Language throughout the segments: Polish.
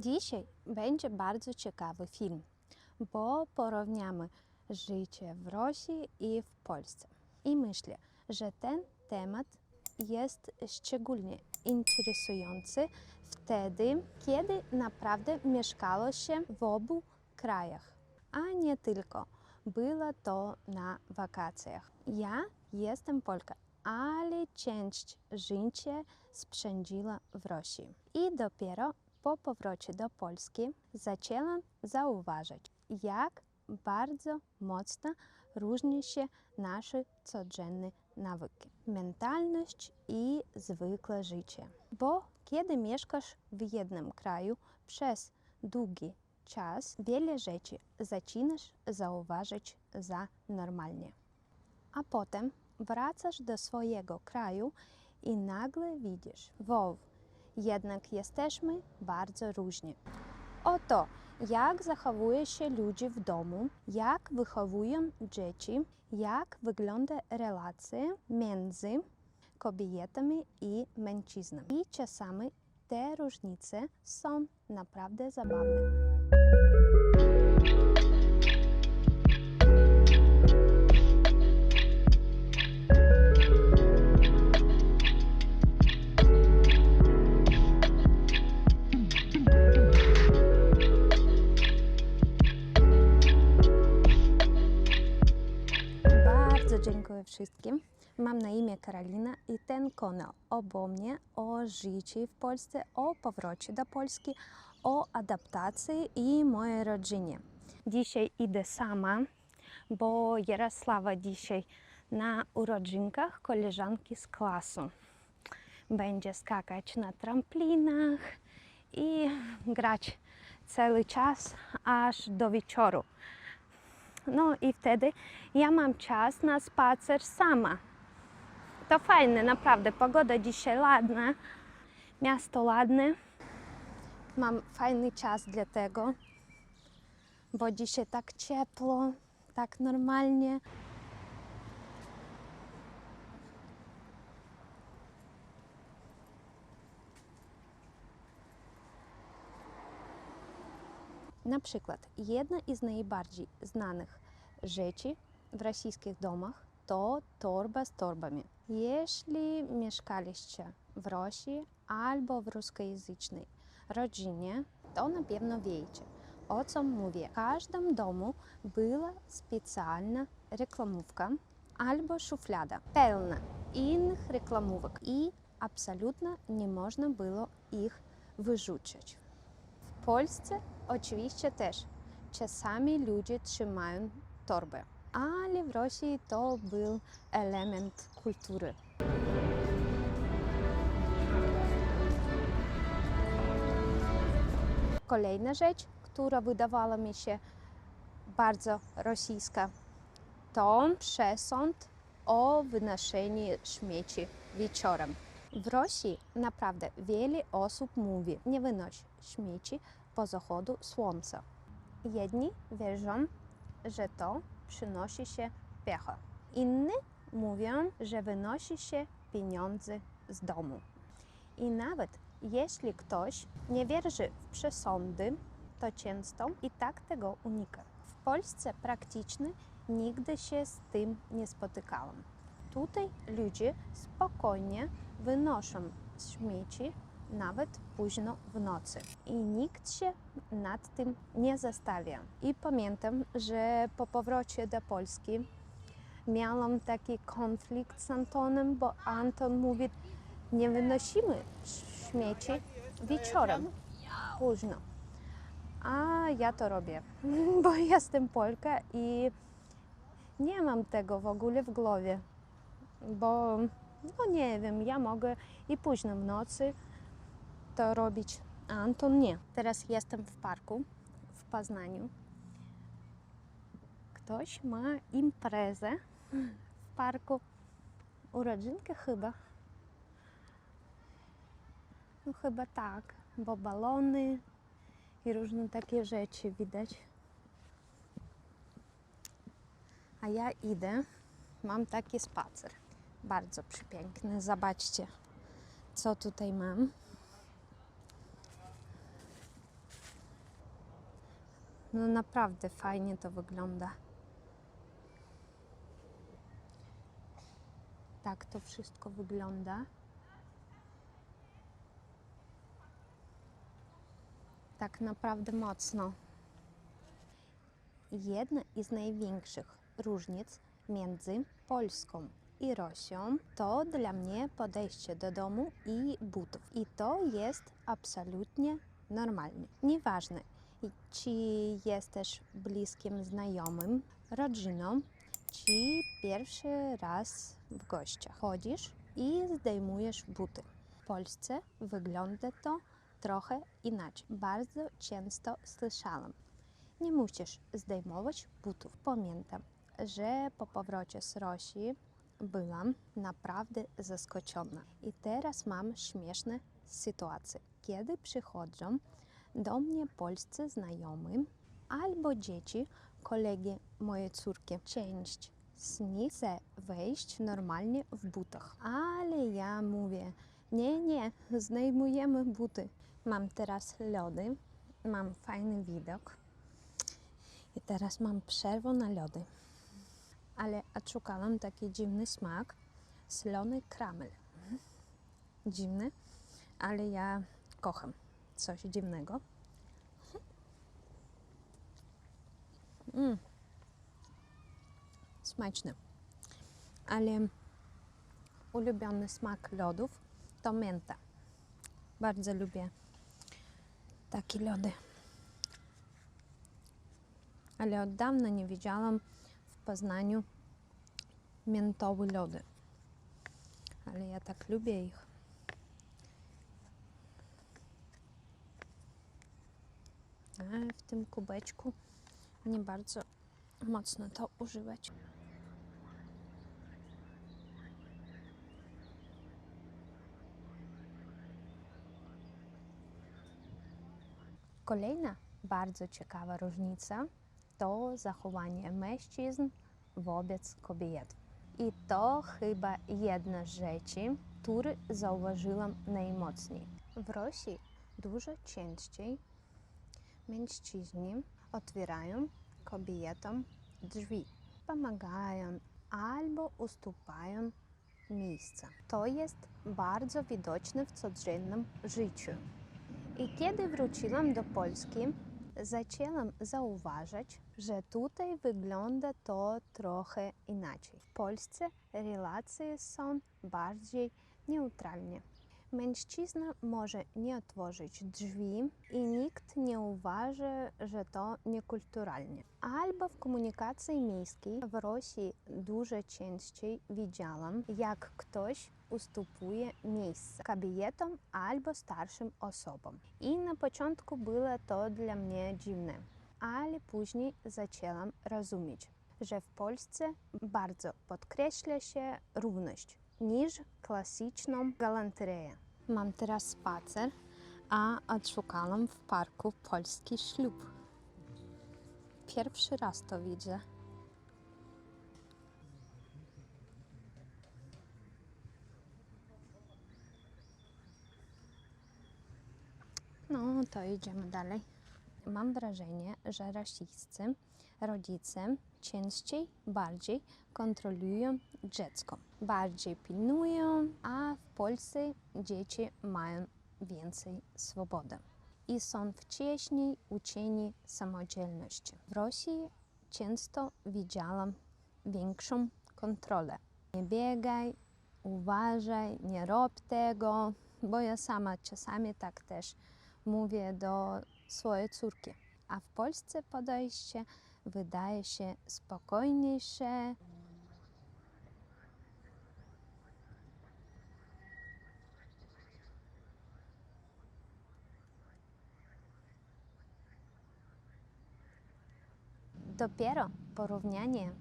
Dzisiaj będzie bardzo ciekawy film, bo porównamy życie w Rosji i w Polsce. I myślę, że ten temat jest szczególnie interesujący wtedy, kiedy naprawdę mieszkało się w obu krajach, a nie tylko było to na wakacjach. Ja jestem Polka, ale część życia spędziła w Rosji. I dopiero po powrocie do Polski zaczęłam zauważać, jak bardzo mocno różni się nasze codzienne nawyki, mentalność i zwykłe życie. Bo kiedy mieszkasz w jednym kraju przez długi czas, wiele rzeczy zaczynasz zauważać za normalnie. A potem wracasz do swojego kraju i nagle widzisz, wow, jednak jesteśmy bardzo różni. Oto, jak zachowują się ludzie w domu, jak wychowują dzieci, jak wygląda relacja między kobietami i mężczyznami. I czasami te różnice są naprawdę zabawne. Bardzo dziękuję wszystkim. Mam na imię Karolina i ten kanał obok mnie o życiu w Polsce, o powrocie do Polski, o adaptacji i mojej rodzinie. Dzisiaj idę sama, bo Jarosława dzisiaj na urodzinach koleżanki z klasu. Będzie skakać na trampolinach i grać cały czas aż do wieczoru. No i wtedy ja mam czas na spacer sama. To fajne, naprawdę. Pogoda dzisiaj ładna, miasto ładne. Mam fajny czas dla tego, bo dzisiaj tak ciepło, tak normalnie. Na przykład, jedna z najbardziej znanych rzeczy w rosyjskich domach to torba z torbami. Jeśli mieszkaliście w Rosji albo w ruskojęzycznej rodzinie, to na pewno wiecie, o co mówię. W każdym domu była specjalna reklamówka albo szuflada pełna innych reklamówek i absolutnie nie można było ich wyrzucić. W Polsce oczywiście też czasami ludzie trzymają torbę, ale w Rosji to był element kultury. Kolejna rzecz, która wydawała mi się bardzo rosyjska, to przesąd o wynoszeniu śmieci wieczorem. W Rosji naprawdę wiele osób mówi, nie wynoś śmieci po zachodu słońca. Jedni wierzą, że to przynosi się pecha. Inni mówią, że wynosi się pieniądze z domu. I nawet jeśli ktoś nie wierzy w przesądy, to często i tak tego unika. W Polsce praktycznie nigdy się z tym nie spotykałam. Tutaj ludzie spokojnie wynoszą śmieci nawet późno w nocy i nikt się nad tym nie zastanawia. I pamiętam, że po powrocie do Polski miałam taki konflikt z Antonem, bo Anton mówi, nie wynosimy śmieci wieczorem, późno. A ja to robię, bo jestem Polka i nie mam tego w ogóle w głowie, bo no nie wiem, ja mogę i późno w nocy to robić, a Anton nie. Teraz jestem w parku w Poznaniu. Ktoś ma imprezę w parku, urodzinkę chyba. No chyba tak, bo balony i różne takie rzeczy widać. A ja idę, mam taki spacer. Bardzo przepiękny. Zobaczcie, co tutaj mam. No naprawdę fajnie to wygląda. Tak to wszystko wygląda. Tak naprawdę mocno. Jedna z największych różnic między Polską i Rosją to dla mnie podejście do domu i butów. I to jest absolutnie normalne. Nieważne, czy jesteś bliskim znajomym, rodziną, czy pierwszy raz w gościach. Chodzisz i zdejmujesz buty. W Polsce wygląda to trochę inaczej. Bardzo często słyszałam: nie musisz zdejmować butów. Pamiętam, że po powrocie z Rosji byłam naprawdę zaskoczona. I teraz mam śmieszne sytuacje, kiedy przychodzą do mnie polscy znajomi albo dzieci, kolegi mojej córki. Część z nich chce wejść normalnie w butach, ale ja mówię: nie, zdejmujemy buty. Mam teraz lody, mam fajny widok. I teraz mam przerwę na lody. Ale odszukałam taki dziwny smak. Slony karamel. Dziwny, ale ja kocham coś dziwnego. Smaczne. Ale ulubiony smak lodów to mięta. Bardzo lubię takie lody. Ale od dawna nie widziałam w Poznaniu miętowe lody. Ale ja tak lubię ich. A w tym kubeczku nie bardzo mocno to używać. Kolejna bardzo ciekawa różnica to zachowanie mężczyzn wobec kobiet. I to chyba jedna z rzeczy, które zauważyłam najmocniej. W Rosji dużo częściej mężczyźni otwierają kobietom drzwi, pomagają albo ustupają miejsca. To jest bardzo widoczne w codziennym życiu. I kiedy wróciłam do Polski, zaczęłam zauważać, że tutaj wygląda to trochę inaczej. W Polsce relacje są bardziej neutralne. Mężczyzna może nie otworzyć drzwi i nikt nie uważa, że to niekulturalnie. Albo w komunikacji miejskiej w Rosji dużo częściej widziałam, jak ktoś ustępuje miejsce kobietom albo starszym osobom. I na początku było to dla mnie dziwne, ale później zaczęłam rozumieć, że w Polsce bardzo podkreśla się równość niż klasyczną galanterię. Mam teraz spacer, a odszukałam w parku polski ślub. Pierwszy raz to widzę. No to idziemy dalej. Mam wrażenie, że rosyjscy rodzice bardziej kontrolują dziecko, bardziej pilnują, a w Polsce dzieci mają więcej swobody i są wcześniej uczeni samodzielności. W Rosji często widziałam większą kontrolę. Nie biegaj, uważaj, nie rób tego, bo ja sama czasami tak też mówię do swojej córki. A w Polsce podejście wydaje się spokojniejsze. Dopiero porównanie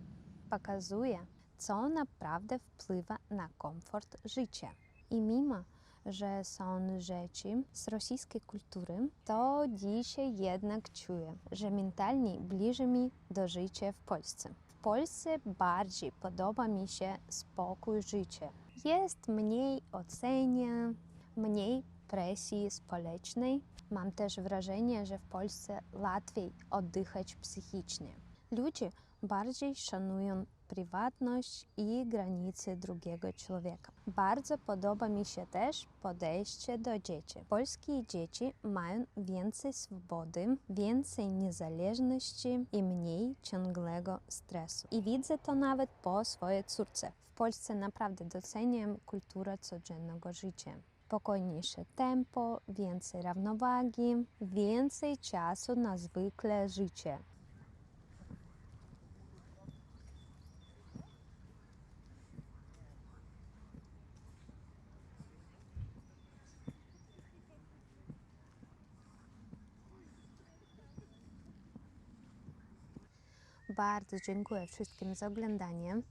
pokazuje, co naprawdę wpływa na komfort życia. I mimo że są rzeczy z rosyjskiej kultury, to dzisiaj jednak czuję, że mentalnie bliżej mi do życia w Polsce. W Polsce bardziej podoba mi się spokój życia. Jest mniej oceniania, mniej presji społecznej, Mam też wrażenie, że w Polsce łatwiej oddychać psychicznie. Ludzie bardziej szanują prywatność i granice drugiego człowieka. Bardzo podoba mi się też podejście do dzieci. Polskie dzieci mają więcej swobody, więcej niezależności i mniej ciągłego stresu. I widzę to nawet po swojej córce. W Polsce naprawdę doceniam kulturę codziennego życia. Spokojniejsze tempo, więcej równowagi, więcej czasu na zwykłe życie. Bardzo dziękuję wszystkim za oglądanie.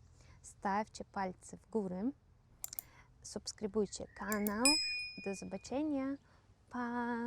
Stawcie palce w górę. Subskrybujcie kanał. Do zobaczenia. Pa!